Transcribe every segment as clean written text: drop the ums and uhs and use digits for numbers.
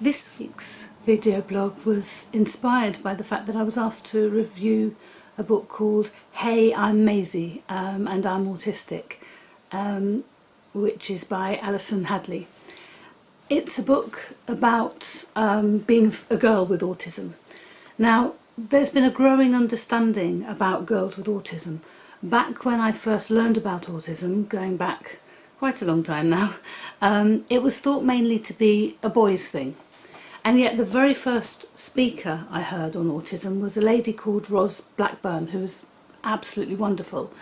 This week's video blog was inspired by the fact that I was asked to review a book called Hey, I'm Maisie and I'm Autistic, which is by Alison Hadley. It's a book about being a girl with autism. Now, there's been a growing understanding about girls with autism. Back when I first learned about autism, going back quite a long time now, it was thought mainly to be a boys' thing. And yet the very first speaker I heard on autism was a lady called Ros Blackburn, who was absolutely wonderful.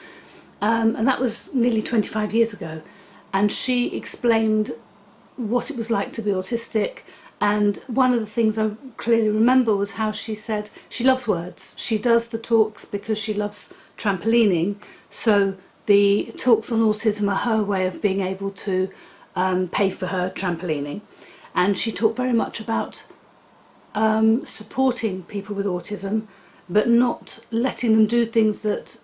And that was nearly 25 years ago. And she explained what it was like to be autistic. And one of the things I clearly remember was how she said she loves words. She does the talks because she loves trampolining. So the talks on autism are her way of being able to pay for her trampolining. And she talked very much about supporting people with autism, but not letting them do things that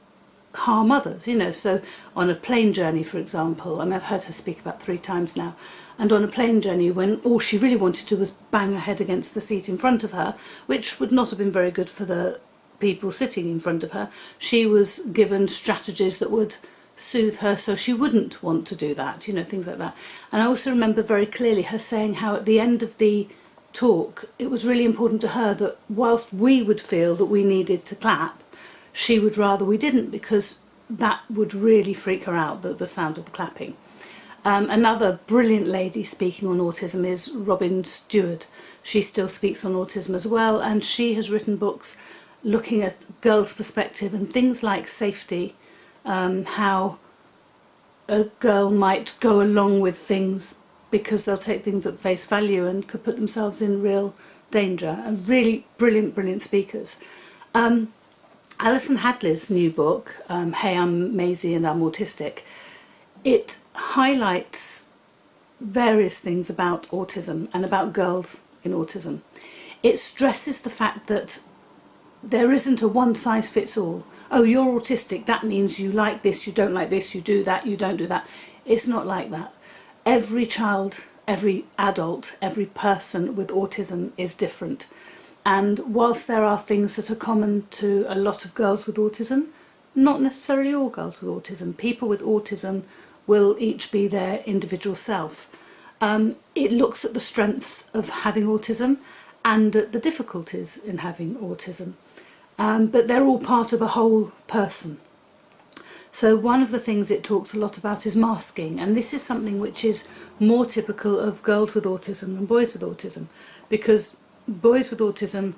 harm others, you know. So on a plane journey, for example, and I've heard her speak about 3 times now, and on a plane journey when all she really wanted to do was bang her head against the seat in front of her, which would not have been very good for the people sitting in front of her, she was given strategies that would soothe her so she wouldn't want to do that, you know, things like that. And I also remember very clearly her saying how at the end of the talk it was really important to her that whilst we would feel that we needed to clap, she would rather we didn't, because that would really freak her out, the sound of the clapping. Another brilliant lady speaking on autism is Robin Stewart. She still speaks on autism as well, and she has written books looking at girls' perspective and things like safety, how a girl might go along with things because they'll take things at face value and could put themselves in real danger. And really brilliant speakers. Alison Hadley's new book, Hey, I'm Maisie and I'm Autistic, it highlights various things about autism and about girls in autism. It stresses the fact that there isn't a one-size-fits-all. Oh, you're autistic, that means you like this, you don't like this, you do that, you don't do that. It's not like that. Every child, every adult, every person with autism is different. And whilst there are things that are common to a lot of girls with autism, not necessarily all girls with autism. People with autism will each be their individual self. It looks at the strengths of having autism and at the difficulties in having autism. But they're all part of a whole person. So one of the things it talks a lot about is masking, and this is something which is more typical of girls with autism than boys with autism, because boys with autism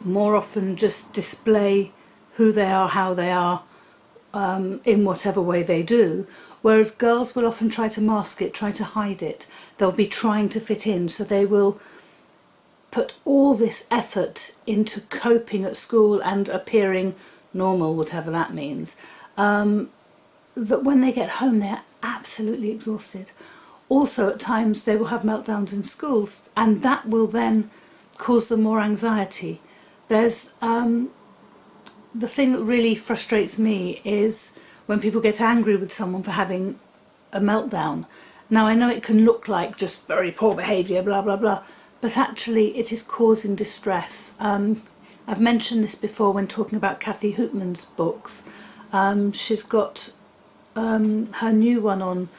more often just display who they are, how they are, in whatever way they do, whereas girls will often try to mask it, try to hide it. They'll be trying to fit in, so they will put all this effort into coping at school and appearing normal, whatever that means, that when they get home they're absolutely exhausted. Also at times they will have meltdowns in schools, and that will then cause them more anxiety. There's the thing that really frustrates me is when people get angry with someone for having a meltdown. Now I know it can look like just very poor behaviour, blah blah blah, but actually it is causing distress. I've mentioned this before when talking about Kathy Hoopman's books. She's got her new one on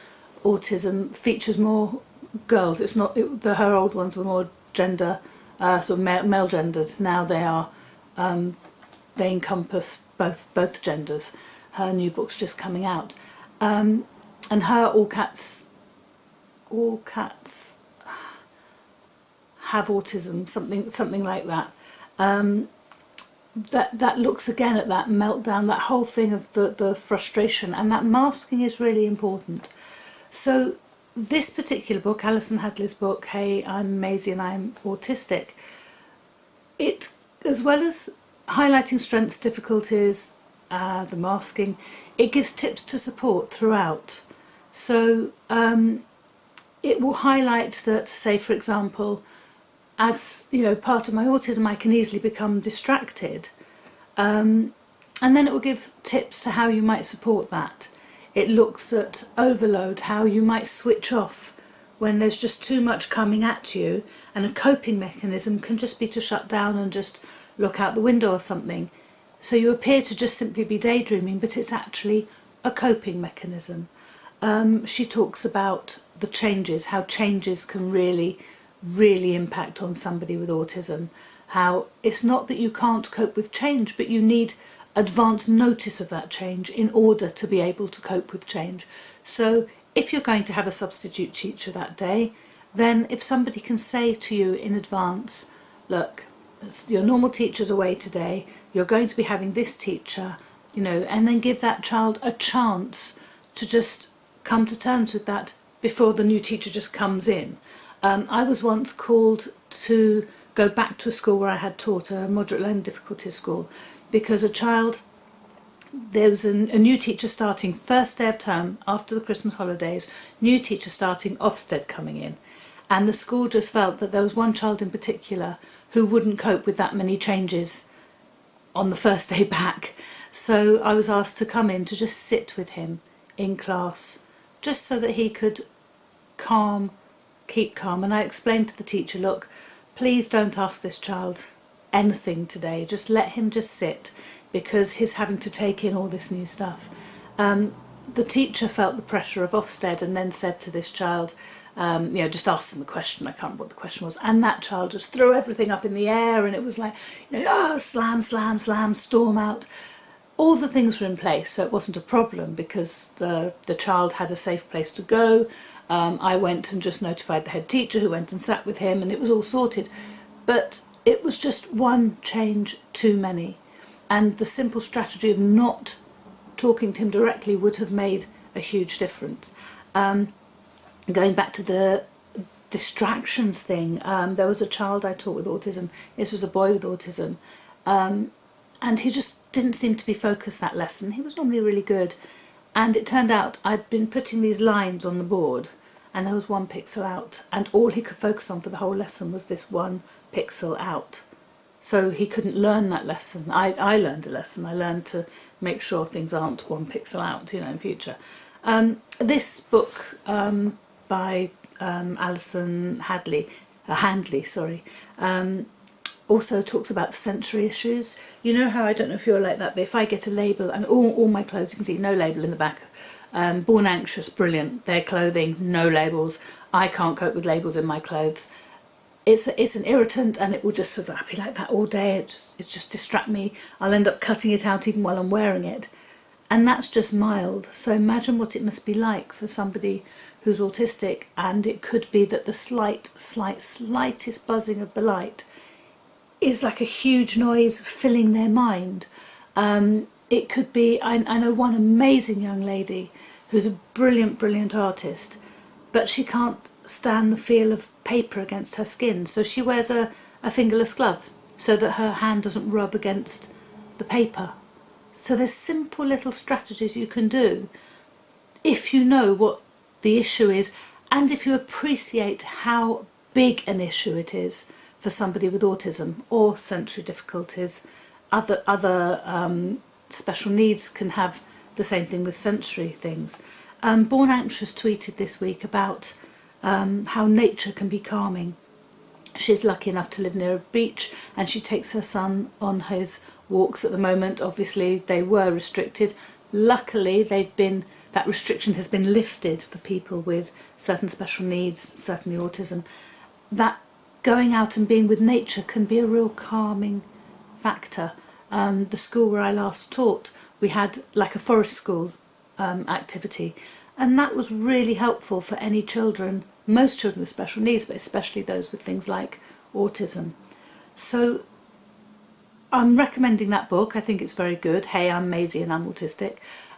autism features more girls. It's not her old ones were more gender, sort of male gendered. Now they are they encompass both genders. Her new book's just coming out, and her all cats have autism, something like that. That looks again at that meltdown, that whole thing of the frustration, and that masking is really important. So this particular book, Alison Hadley's book, Hey, I'm Maisie and I'm Autistic, it, as well as highlighting strengths, difficulties, the masking, it gives tips to support throughout. So it will highlight that, say for example, as you know, part of my autism I can easily become distracted, and then it will give tips to how you might support that. It looks at overload, how you might switch off when there's just too much coming at you, and a coping mechanism can just be to shut down and just look out the window or something. So you appear to just simply be daydreaming, but it's actually a coping mechanism. She talks about the changes, how changes can really, really impact on somebody with autism. How it's not that you can't cope with change, but you need advance notice of that change in order to be able to cope with change. So if you're going to have a substitute teacher that day, then if somebody can say to you in advance, look, your normal teacher's away today, you're going to be having this teacher, you know, and then give that child a chance to just come to terms with that before the new teacher just comes in. I was once called to go back to a school where I had taught, a moderate learning difficulties school, because there was a new teacher starting first day of term after the Christmas holidays, new teacher starting, Ofsted coming in, and the school just felt that there was one child in particular who wouldn't cope with that many changes on the first day back. So I was asked to come in to just sit with him in class, just so that he could keep calm. And I explained to the teacher, look, please don't ask this child anything today, just let him just sit, because he's having to take in all this new stuff. The teacher felt the pressure of Ofsted and then said to this child, you know, just ask them a question. I can't remember what the question was, and that child just threw everything up in the air, and it was like, you know, oh, slam, slam, slam, storm out. All the things were in place, so it wasn't a problem, because the child had a safe place to go. I went and just notified the head teacher, who went and sat with him, and it was all sorted. But it was just one change too many, and the simple strategy of not talking to him directly would have made a huge difference. Going back to the distractions thing, there was a child I taught with autism. This was a boy with autism, and he just didn't seem to be focused that lesson. He was normally really good, and it turned out I'd been putting these lines on the board, and there was one pixel out, and all he could focus on for the whole lesson was this one pixel out. So he couldn't learn that lesson. I learned a lesson. I learned to make sure things aren't one pixel out, you know, in future. This book by Alison Hadley, also talks about sensory issues. You know how, I don't know if you're like that, but if I get a label, and all my clothes, you can see no label in the back. Born anxious, brilliant. Their clothing, no labels. I can't cope with labels in my clothes. It's an irritant, and it will just sort of be like that all day. It just distract me. I'll end up cutting it out even while I'm wearing it. And that's just mild. So imagine what it must be like for somebody who's autistic, and it could be that the slightest buzzing of the light is like a huge noise filling their mind. It could be, I know one amazing young lady who's a brilliant artist, but she can't stand the feel of paper against her skin, so she wears a fingerless glove so that her hand doesn't rub against the paper. So there's simple little strategies you can do if you know what the issue is, and if you appreciate how big an issue it is for somebody with autism or sensory difficulties. Other special needs can have the same thing with sensory things. Born Anxious tweeted this week about how nature can be calming. She's lucky enough to live near a beach, and she takes her son on his walks at the moment. Obviously they were restricted. Luckily that restriction has been lifted for people with certain special needs, certainly autism. That going out and being with nature can be a real calming factor. The school where I last taught, we had like a forest school activity, and that was really helpful for any children, most children with special needs, but especially those with things like autism. So I'm recommending that book. I think it's very good. Hey, I'm Maisie and I'm autistic.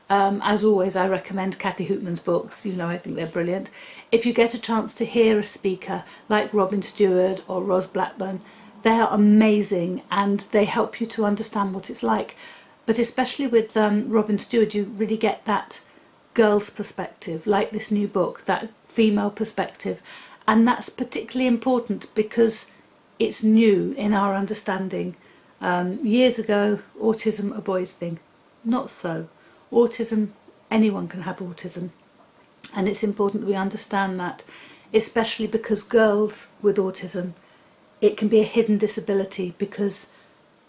As always, I recommend Kathy Hoopman's books. You know, I think they're brilliant. If you get a chance to hear a speaker like Robin Stewart or Ros Blackburn, they are amazing, and they help you to understand what it's like. But especially with Robin Stewart, you really get that girl's perspective, like this new book, that female perspective. And that's particularly important because it's new in our understanding. Years ago, autism, a boy's thing. Not so. Autism, anyone can have autism. And it's important that we understand that especially because girls with autism, it can be a hidden disability because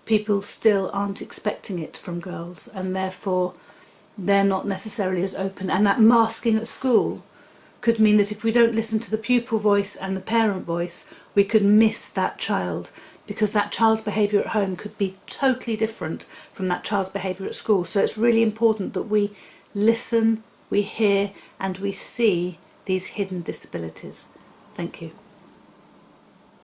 people still aren't expecting it from girls, and therefore they're not necessarily as open. And that masking at school could mean that if we don't listen to the pupil voice and the parent voice, we could miss that child, because that child's behaviour at home could be totally different from that child's behaviour at school. So it's really important that we listen, we hear, and we see these hidden disabilities. Thank you.